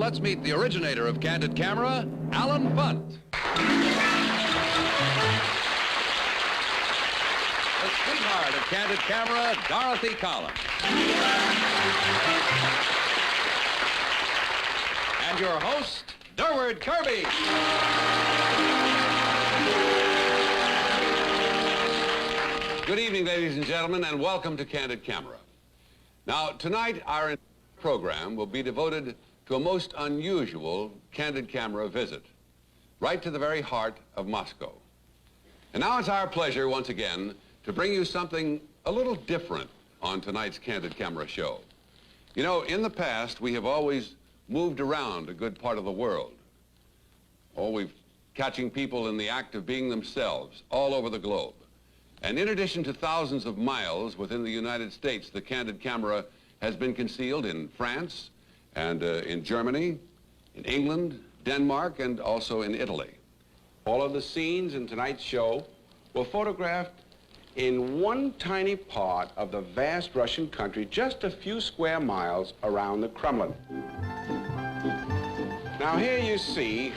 let's meet the originator of Candid Camera, Alan Funt. The sweetheart of Candid Camera, Dorothy Collins. And your host, Durward Kirby. Good evening, ladies and gentlemen, and welcome to Candid Camera. Now, tonight, our program will be devoted to a most unusual Candid Camera visit, right to the very heart of Moscow. And now it's our pleasure, once again, to bring you something a little different on tonight's Candid Camera show. You know, in the past, we have always moved around a good part of the world. Oh, we've catching people in the act of being themselves all over the globe. And in addition to thousands of miles within the United States, the Candid Camera has been concealed in France and in Germany, in England, Denmark, and also in Italy. All of the scenes in tonight's show were photographed in one tiny part of the vast Russian country, just a few square miles around the Kremlin. Now here you see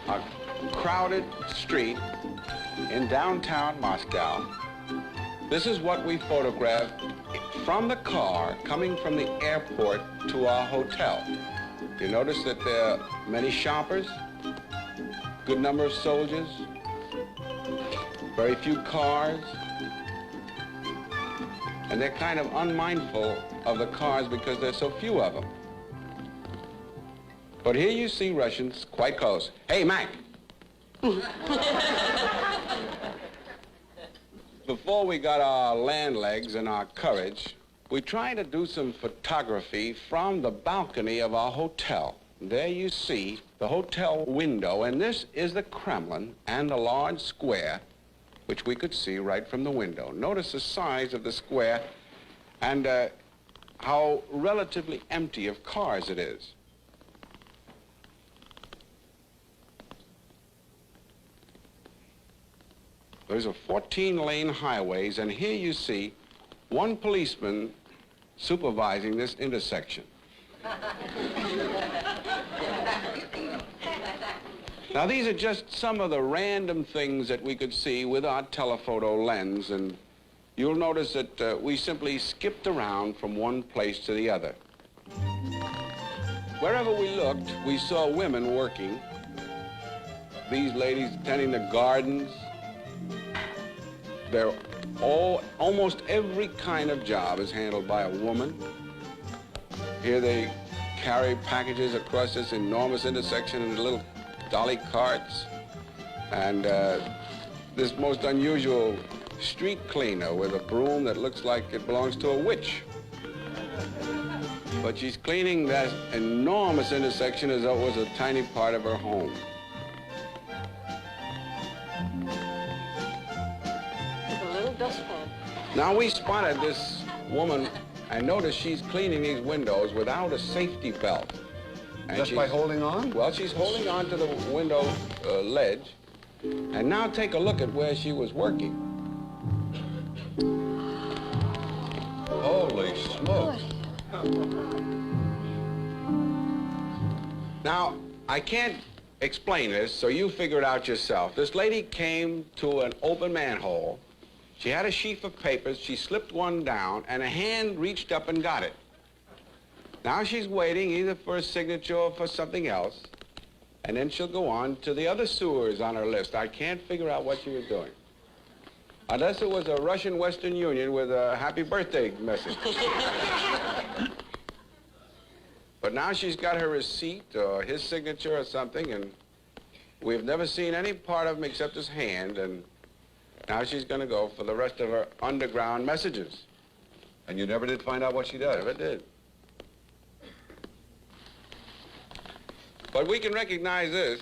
a crowded street in downtown Moscow. This is what we photographed from the car coming from the airport to our hotel. You notice that there are many shoppers, good number of soldiers, very few cars, and they're kind of unmindful of the cars because there's so few of them. But here you see Russians quite close. Hey, Mac! Before we got our land legs and our courage, we tried to do some photography from the balcony of our hotel. There you see the hotel window, and this is the Kremlin and the large square, which we could see right from the window. Notice the size of the square and how relatively empty of cars it is. Those are 14-lane highways, and here you see one policeman supervising this intersection. Now, these are just some of the random things that we could see with our telephoto lens, and you'll notice that we simply skipped around from one place to the other. Wherever we looked, we saw women working. These ladies tending the gardens. They're almost every kind of job is handled by a woman. Here they carry packages across this enormous intersection in little dolly carts. And this most unusual street cleaner with a broom that looks like it belongs to a witch. But she's cleaning that enormous intersection as though it was a tiny part of her home. Now we spotted this woman and noticed she's cleaning these windows without a safety belt. And just by holding on? Well, she's holding on to the window ledge. And now take a look at where she was working. Holy smokes. Now, I can't explain this, so you figure it out yourself. This lady came to an open manhole. She had a sheaf of papers, she slipped one down, and a hand reached up and got it. Now she's waiting either for a signature or for something else, and then she'll go on to the other sewers on her list. I can't figure out what she was doing. Unless it was a Russian Western Union with a happy birthday message. But now she's got her receipt or his signature or something, and we've never seen any part of him except his hand, and now she's going to go for the rest of her underground messages. And you never did find out what she does? Never did. But we can recognize this.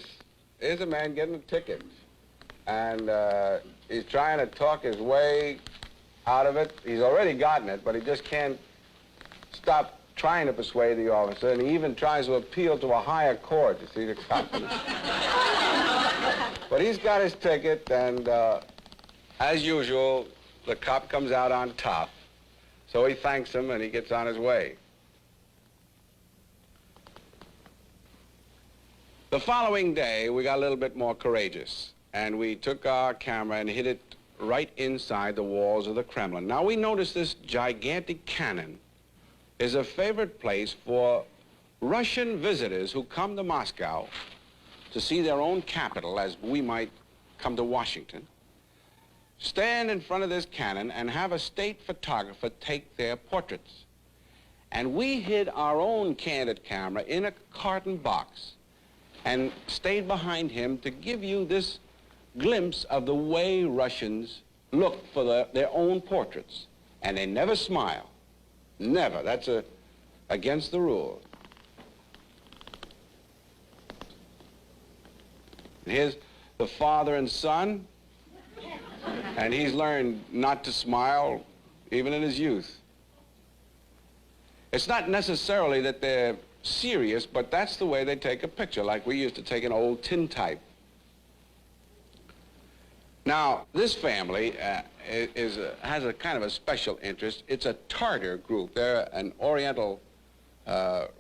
Here's a man getting a ticket. And he's trying to talk his way out of it. He's already gotten it, but he just can't stop trying to persuade the officer. And he even tries to appeal to a higher court, you see, the cop. But he's got his ticket, and as usual, the cop comes out on top. So he thanks him and he gets on his way. The following day, we got a little bit more courageous, and we took our camera and hid it right inside the walls of the Kremlin. Now, we noticed this gigantic cannon is a favorite place for Russian visitors who come to Moscow to see their own capital, as we might come to Washington, stand in front of this cannon and have a state photographer take their portraits. And we hid our own candid camera in a carton box and stayed behind him to give you this glimpse of the way Russians look for their own portraits. And they never smile. Never. That's against the rules. And here's the father and son, and he's learned not to smile even in his youth. It's not necessarily that they're serious, but that's the way they take a picture, like we used to take an old tintype. Now, this family has a kind of a special interest. It's a Tartar group. They're an Oriental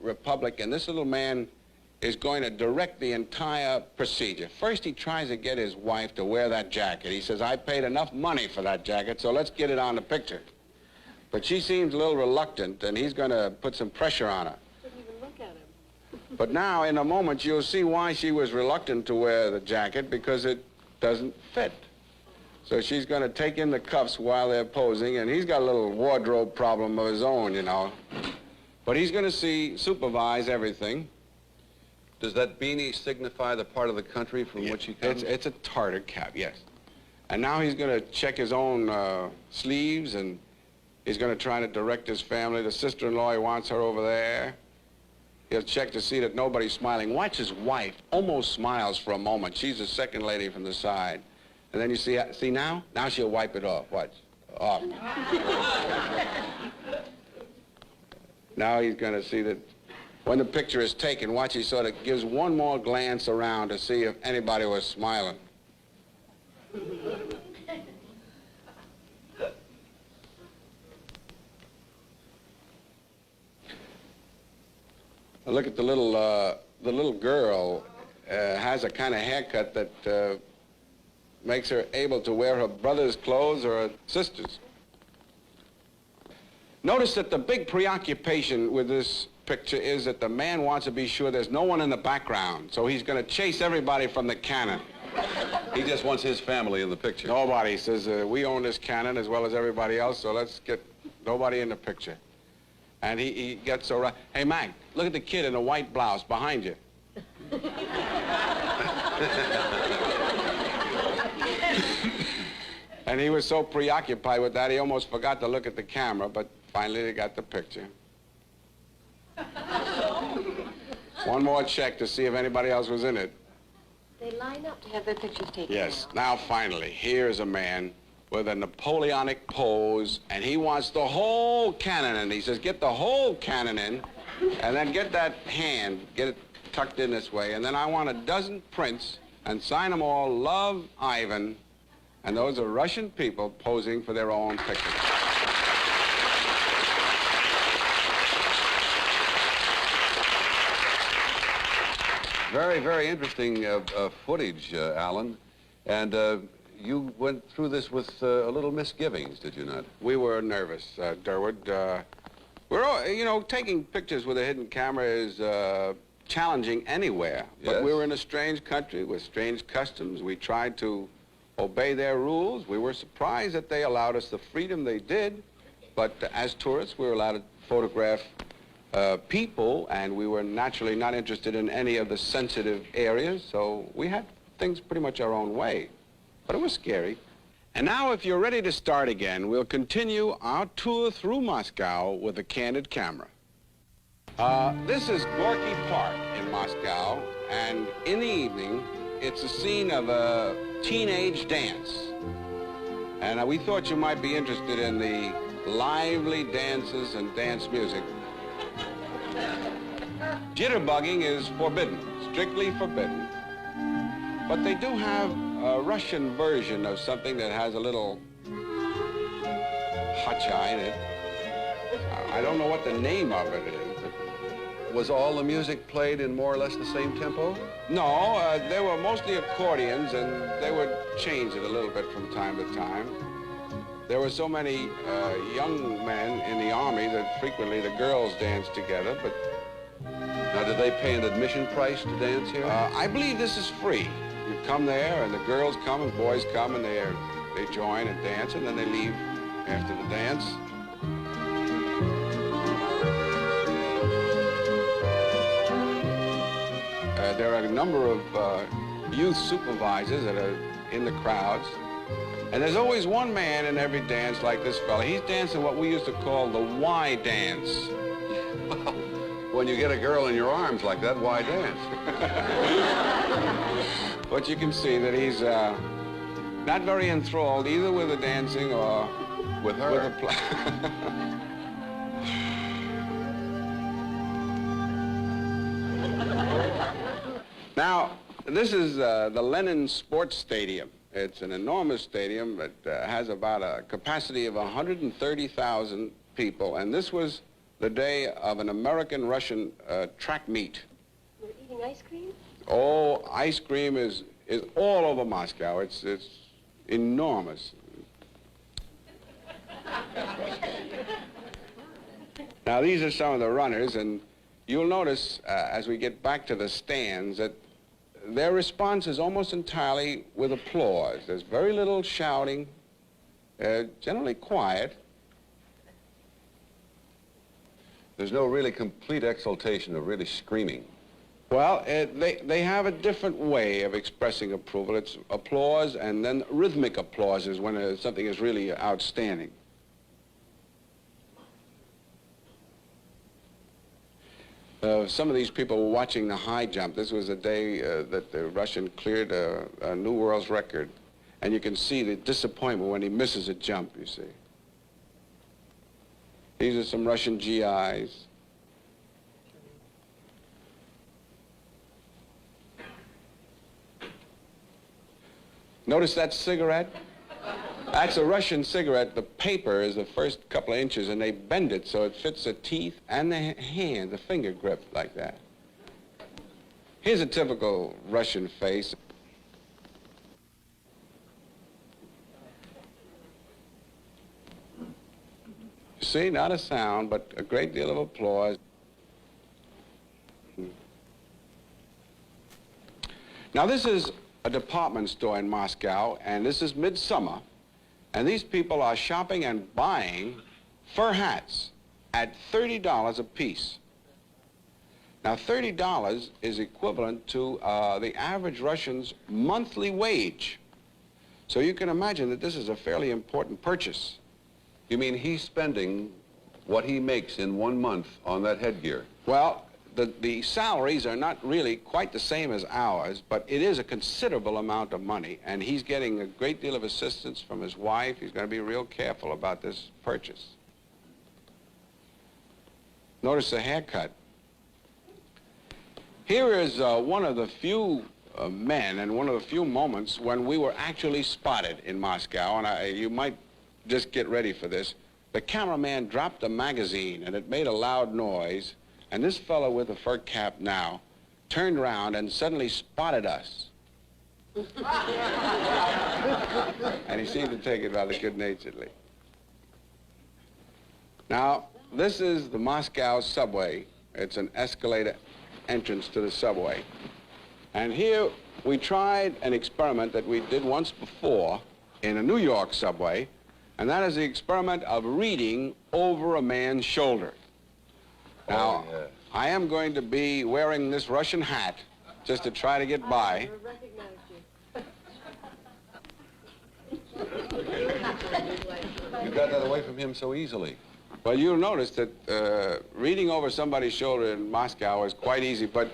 republic, and this little man is going to direct the entire procedure. First, he tries to get his wife to wear that jacket. He says, I paid enough money for that jacket, so let's get it on the picture. But she seems a little reluctant, and he's going to put some pressure on her. Couldn't even look at him. But now, in a moment, you'll see why she was reluctant to wear the jacket, because it doesn't fit. So she's going to take in the cuffs while they're posing, and he's got a little wardrobe problem of his own, you know. But he's going to supervise everything. Does that beanie signify the part of the country from which he comes? It's a Tartar cap, yes. And now he's going to check his own sleeves, and he's going to try to direct his family. The sister-in-law, he wants her over there. He'll check to see that nobody's smiling. Watch his wife. Almost smiles for a moment. She's the second lady from the side. And then you see now? Now she'll wipe it off. Watch. Off. Now he's going to see that when the picture is taken, watch, he sort of gives one more glance around to see if anybody was smiling. Look at the little girl has a kind of haircut that makes her able to wear her brother's clothes or her sister's. Notice that the big preoccupation with this picture is that the man wants to be sure there's no one in the background, so he's going to chase everybody from the cannon. He just wants his family in the picture. Nobody. He says, we own this cannon as well as everybody else, so let's get nobody in the picture. And he gets so right. Hey, Mac, look at the kid in a white blouse behind you. And he was so preoccupied with that, he almost forgot to look at the camera, but finally they got the picture. One more check to see if anybody else was in it. They line up to have their pictures taken. Yes. Now, finally, here's a man with a Napoleonic pose, and he wants the whole cannon in. He says, get the whole cannon in, and then get that hand, get it tucked in this way, and then I want a dozen prints, and sign them all, Love, Ivan, and those are Russian people posing for their own pictures. Very, very interesting footage, Alan. And you went through this with a little misgivings, did you not? We were nervous, Durwood. We're all, you know, taking pictures with a hidden camera is challenging anywhere. Yes. But we were in a strange country with strange customs. We tried to obey their rules. We were surprised that they allowed us the freedom they did. But as tourists, we were allowed to photograph people, and we were naturally not interested in any of the sensitive areas, so we had things pretty much our own way. But it was scary. And now, if you're ready to start again, we'll continue our tour through Moscow with a candid camera. This is Gorky Park in Moscow, and in the evening, it's a scene of a teenage dance. And we thought you might be interested in the lively dances and dance music. Jitterbugging is forbidden, strictly forbidden. But they do have a Russian version of something that has a little hacha in it. I don't know what the name of it is, but Was all the music played in more or less the same tempo? No, they were mostly accordions, and they would change it a little bit from time to time. There were so many young men in the Army that frequently the girls danced together, but... Now, did they pay an admission price to dance here? I believe this is free. You come there, and the girls come and boys come, and they join and dance, and then they leave after the dance. There are a number of youth supervisors that are in the crowds. And there's always one man in every dance like this fella. He's dancing what we used to call the Y dance. Well, when you get a girl in your arms like that, why dance? But you can see that he's not very enthralled either with the dancing or with her. With the Now, this is the Lenin Sports Stadium. It's an enormous stadium that has about a capacity of 130,000 people, and this was the day of an American-Russian track meet. You're eating ice cream? Oh, ice cream is all over Moscow. It's enormous. Now, these are some of the runners, and you'll notice as we get back to the stands that their response is almost entirely with applause. There's very little shouting, generally quiet. There's no really complete exultation of really screaming. Well, they have a different way of expressing approval. It's applause, and then rhythmic applause is when something is really outstanding. Some of these people were watching the high jump. This was the day that the Russian cleared a new world's record. And you can see the disappointment when he misses a jump, you see. These are some Russian GIs. Notice that cigarette? That's a Russian cigarette. The paper is the first couple of inches, and they bend it so it fits the teeth and the hand, the finger grip like that. Here's a typical Russian face. You see, not a sound, but a great deal of applause. Now, this is a department store in Moscow, and this is midsummer. And these people are shopping and buying fur hats at $30 a piece. Now, $30 is equivalent to the average Russian's monthly wage. So you can imagine that this is a fairly important purchase. You mean he's spending what he makes in 1 month on that headgear? Well, the salaries are not really quite the same as ours, but it is a considerable amount of money, and he's getting a great deal of assistance from his wife. He's going to be real careful about this purchase. Notice the haircut. Here is one of the few men and one of the few moments when we were actually spotted in Moscow, and you might just get ready for this. The cameraman dropped a magazine, and it made a loud noise. And this fellow with the fur cap now turned around and suddenly spotted us. And he seemed to take it rather good-naturedly. Now, this is the Moscow subway. It's an escalator entrance to the subway. And here we tried an experiment that we did once before in a New York subway, and that is the experiment of reading over a man's shoulder. Now, I am going to be wearing this Russian hat just to try to get by. I recognize you. You got that away from him so easily. Well, you'll notice that reading over somebody's shoulder in Moscow is quite easy, but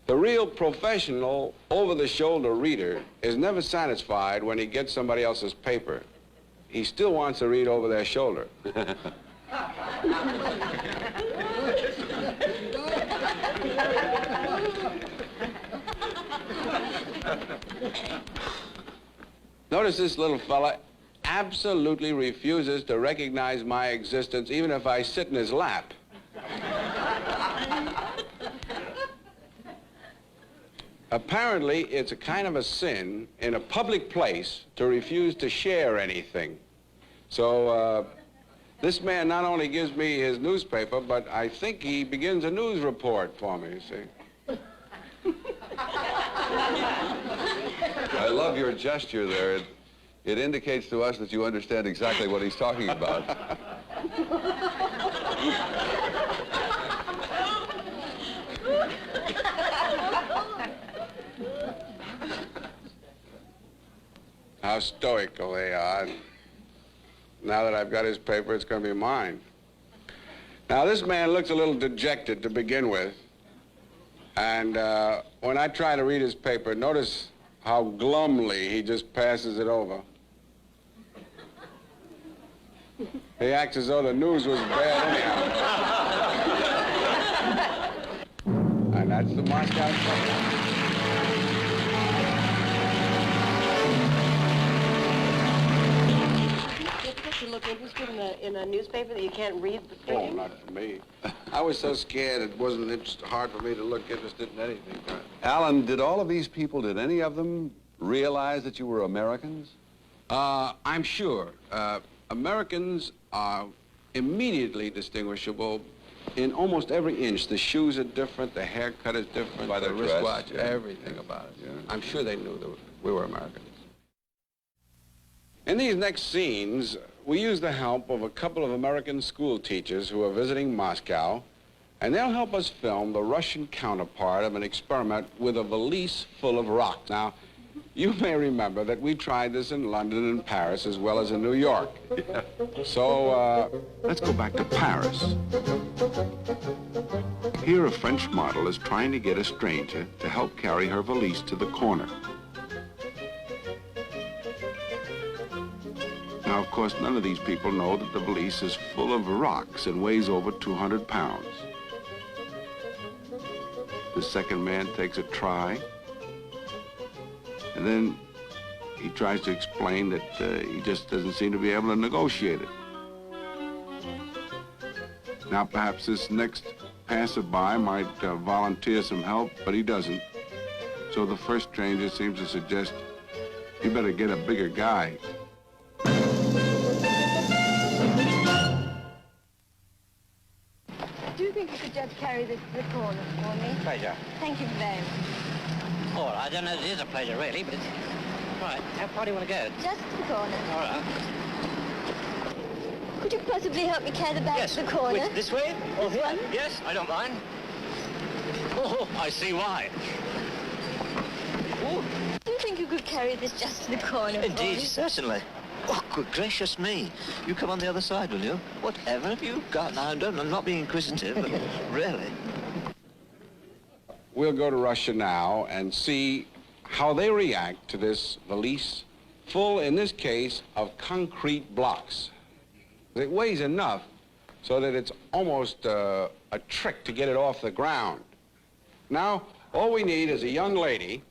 the real professional over-the-shoulder reader is never satisfied when he gets somebody else's paper. He still wants to read over their shoulder. Notice this little fella absolutely refuses to recognize my existence even if I sit in his lap. Apparently, it's a kind of a sin in a public place to refuse to share anything. So, this man not only gives me his newspaper, but I think he begins a news report for me, you see. I love your gesture there. It indicates to us that you understand exactly what he's talking about. How stoical they are. Now that I've got his paper, it's going to be mine. Now, this man looks a little dejected to begin with. And when I try to read his paper, notice how glumly he just passes it over. He acts as though the news was bad anyhow. And that's the Moscow Times. You look interested in a newspaper that you can't read the Oh, thing? not for me. I was so scared it wasn't hard for me to look interested in anything. Alan, did all of these people, did any of them realize that you were Americans? I'm sure. Americans are immediately distinguishable in almost every inch. The shoes are different, the haircut is different, By the their wristwatch, dress, yeah. everything about it. Yeah. I'm sure they knew that we were Americans. In these next scenes, we use the help of a couple of American school teachers who are visiting Moscow, and they'll help us film the Russian counterpart of an experiment with a valise full of rocks. Now, you may remember that we tried this in London and Paris as well as in New York. So, let's go back to Paris. Here, a French model is trying to get a stranger to help carry her valise to the corner. Now, of course, none of these people know that the valise is full of rocks and weighs over 200 pounds. The second man takes a try, and then he tries to explain that he just doesn't seem to be able to negotiate it. Now, perhaps this next passerby might volunteer some help, but he doesn't. So the first stranger seems to suggest, you better get a bigger guy. Do you think you could just carry this to the corner for me? Pleasure. Thank you very much. All right, I don't know if it is a pleasure, really, but it's... Right, how far do you want to go? Just to the corner. All right. Could you possibly help me carry the bag Yes. to the corner? Which, this way? Or This here? one? Yes, I don't mind. Oh, I see why. Oh, Do you think you could carry this just to the corner for Indeed, me? certainly. Oh, good gracious me. You come on the other side, will you? Whatever have you got? Now, I'm not being inquisitive, but really. We'll go to Russia now and see how they react to this valise full, in this case, of concrete blocks. It weighs enough so that it's almost a trick to get it off the ground. Now, all we need is a young lady,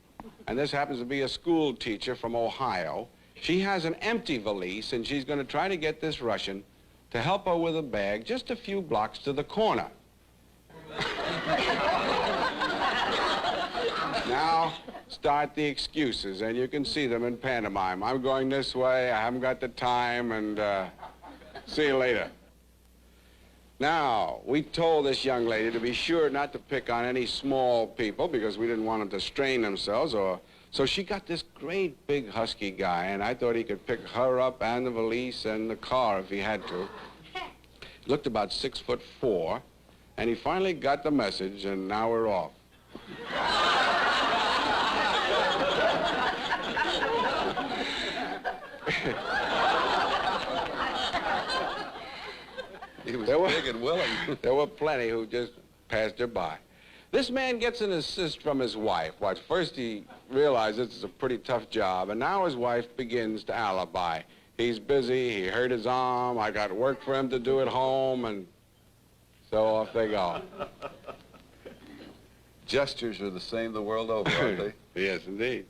and this happens to be a school teacher from Ohio. She has an empty valise, and she's going to try to get this Russian to help her with a bag just a few blocks to the corner. Now, start the excuses, and you can see them in pantomime. I'm going this way, I haven't got the time, and see you later. Now, we told this young lady to be sure not to pick on any small people because we didn't want them to strain themselves, so she got this great big husky guy, and I thought he could pick her up and the valise and the car if he had to. He looked about 6'4", and he finally got the message, and now we're off. He was There were- big and willing. There were plenty who just passed her by. This man gets an assist from his wife. What, first he realized this is a pretty tough job, and now his wife begins to alibi. He's busy, he hurt his arm, I got work for him to do at home, and so off they go. Gestures are the same the world over, aren't they? Yes, indeed.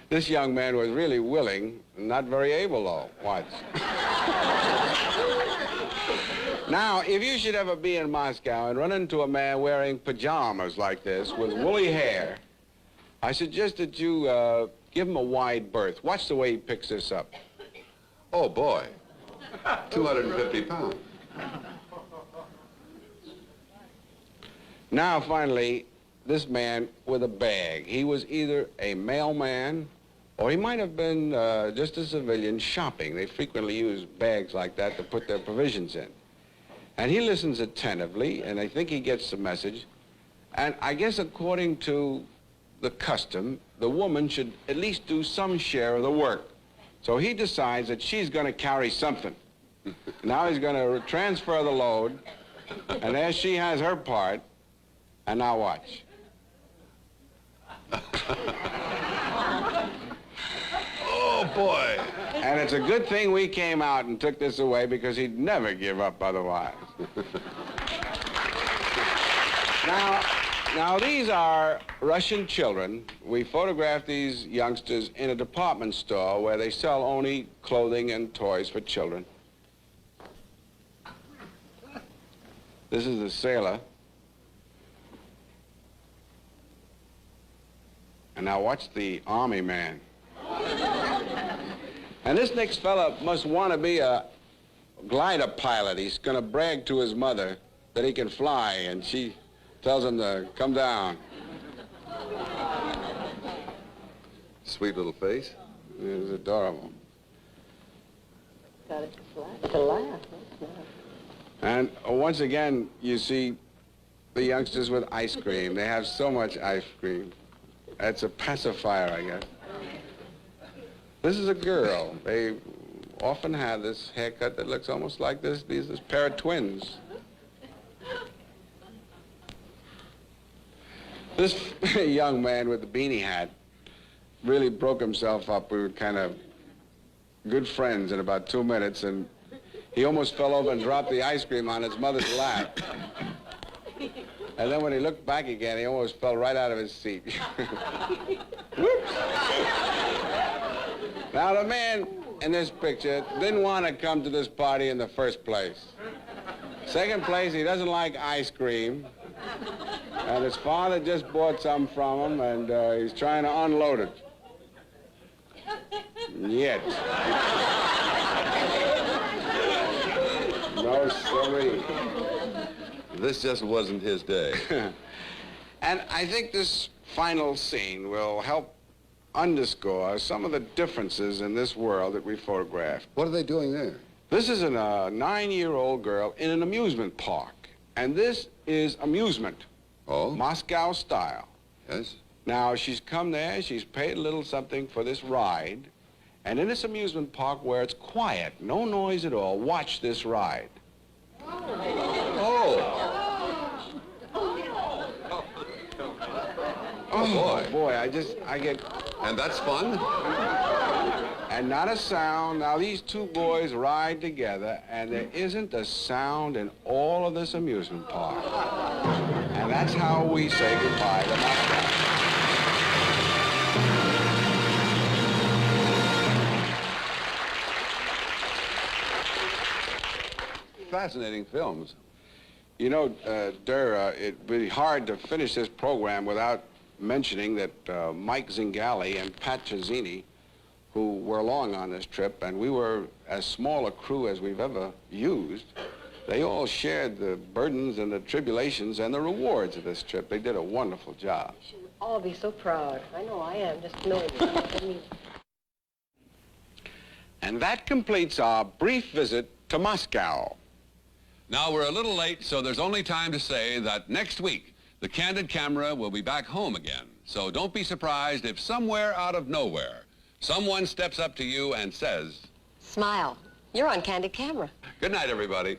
This young man was really willing, not very able, though. Watch. Now, if you should ever be in Moscow and run into a man wearing pajamas like this with woolly hair, I suggest that you give him a wide berth. Watch the way he picks this up. Oh, boy. 250 pounds. Now, finally, this man with a bag. He was either a mailman or he might have been just a civilian shopping. They frequently use bags like that to put their provisions in. And he listens attentively, and I think he gets the message. And I guess according to the custom, the woman should at least do some share of the work. So he decides that she's going to carry something. Now he's going to transfer the load, and there she has her part. And now watch. Oh, boy. And it's a good thing we came out and took this away because he'd never give up otherwise. Now, these are Russian children. We photographed these youngsters in a department store where they sell only clothing and toys for children. This is the sailor. And now watch the army man. And this next fella must want to be a glider pilot. He's going to brag to his mother that he can fly, and she tells him to come down. Sweet little face. It is adorable. Got it to laugh. And once again, you see the youngsters with ice cream. They have so much ice cream. That's a pacifier, I guess. This is a girl. They often have this haircut that looks almost like this pair of twins. This young man with the beanie hat really broke himself up. We were kind of good friends in about 2 minutes, and he almost fell over and dropped the ice cream on his mother's lap. And then when he looked back again, he almost fell right out of his seat. Whoops. Now, the man in this picture didn't want to come to this party in the first place. Second place, he doesn't like ice cream. And his father just bought some from him, and he's trying to unload it. Yet. No, sorry. This just wasn't his day. And I think this final scene will help underscore some of the differences in this world that we photographed. What are they doing there? This is a 9-year-old girl in an amusement park. And this is amusement. Oh? Moscow style. Yes? Now, she's come there, she's paid a little something for this ride. And in this amusement park where it's quiet, no noise at all, watch this ride. Oh! Oh, boy, I get... And that's fun? And not a sound. Now, these two boys ride together, and there isn't a sound in all of this amusement park. And that's how we say goodbye to Moscow. Fascinating films. You know, it'd be hard to finish this program without mentioning that Mike Zingali and Pat Chazzini, who were along on this trip, and we were as small a crew as we've ever used, they all shared the burdens and the tribulations and the rewards of this trip. They did a wonderful job. You should all be so proud. I know I am, just knowing you. And that completes our brief visit to Moscow. Now, we're a little late, so there's only time to say that next week, the Candid Camera will be back home again. So don't be surprised if somewhere out of nowhere, someone steps up to you and says, Smile. You're on Candid Camera. "Good night, everybody."